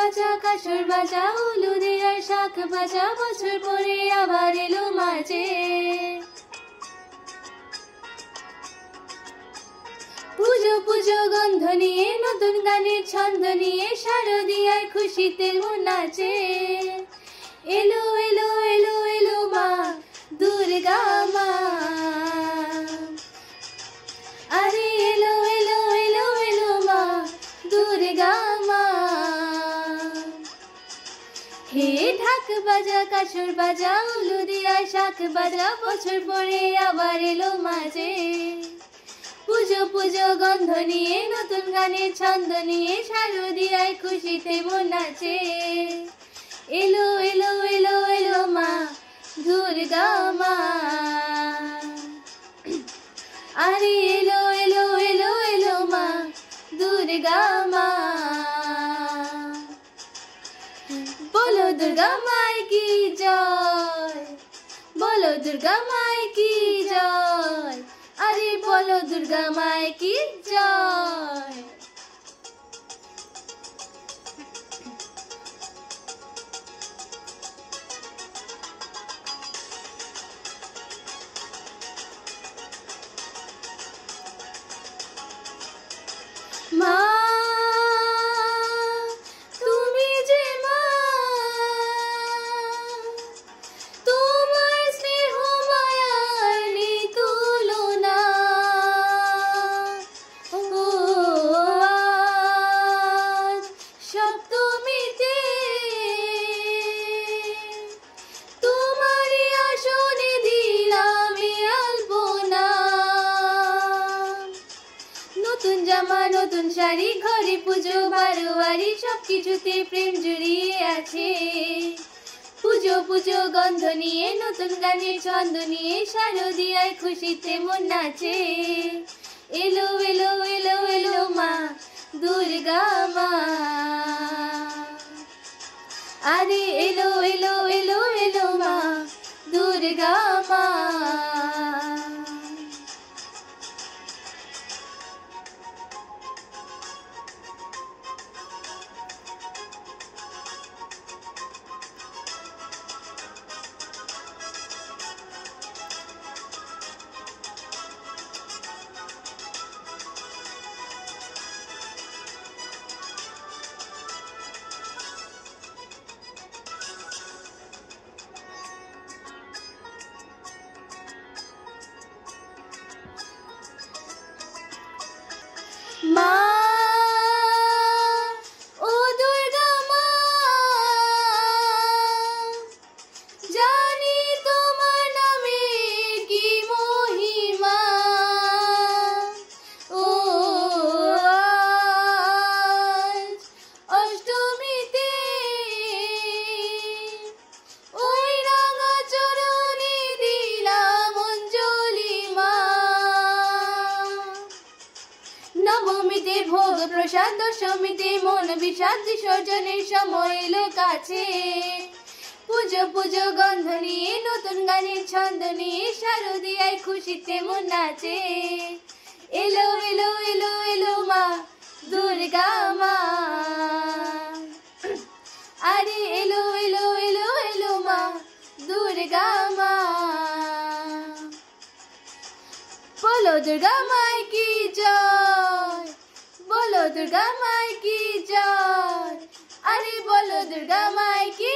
বাজা কাসর বাজা হলুদের আর শাক বাজা বছর পরে আবার এলো মাঝে পুজো পুজো গন্ধ নিয়ে নতুন গানের ছন্দ নিয়ে শারদিয়ার খুশিতে মন নাচে এলো এলো এলো এলো মা দুর্গা মা আরে এলো এলো এলো এলো মা দুর্গা মা হে ঢাক বাজা কাসর বাজা হলুদিয়া শাক বাজা বছর পরে আবার এলো মাঝে পুজো পুজো গন্ধ নিয়ে নতুন গানের ছন্দ নিয়ে শারদিয়ার খুশিতে মন নাচে এলো এলো এলো এলো মা দুর্গা মা আরে এলো এলো এলো এলো মা দুর্গা মা বলো দুর্গা মাই কি জয় বলো দুর্গা মাই কি জয় আরে বলো দুর্গা মাই কি জয় মা তুমি যে মা তোমার স্নেহ মায়ার নেই তুলনা ও আজ সপ্তমীতে তোমারই আসনে দিলাম আলপনা নতুন জামা নতুন শাড়ি ঘরে পুজো বারোয়ারি সবকিছুতে প্রেম জড়িয়ে আছে পুজো পুজো গন্ধ নিয়ে নতুন গানের ছন্দ নিয়ে শারদিয়ার খুশিতে মন নাচে এলো এলো এলো এলো মা দুর্গা মা আরে এলো এলো এলো এলো মা দুর্গা মা মা ও দুর্গা মা জানি তোমার নামে কি মহিমা ও আজ অষ্টমীতে ওই রাঙা চরণে দিলাম অঞ্জলি মা নবমীতে ভোগ প্রসাদ দশমীতে মন বিষাদ বিসর্জনের সময় এলো কাছে পুজো পুজো গন্ধ নিয়ে নতুন গানের ছন্দ নিয়ে শারদিয়ার খুশিতে মন নাচে এলো এলো এলো এলো মা দুর্গা মা আরে এলো এলো এলো এলো মা দুর্গা মা বলো দুর্গা মাই কি জয় বলো দুর্গা মাই কি জয় আরে বলো দুর্গা মাই কি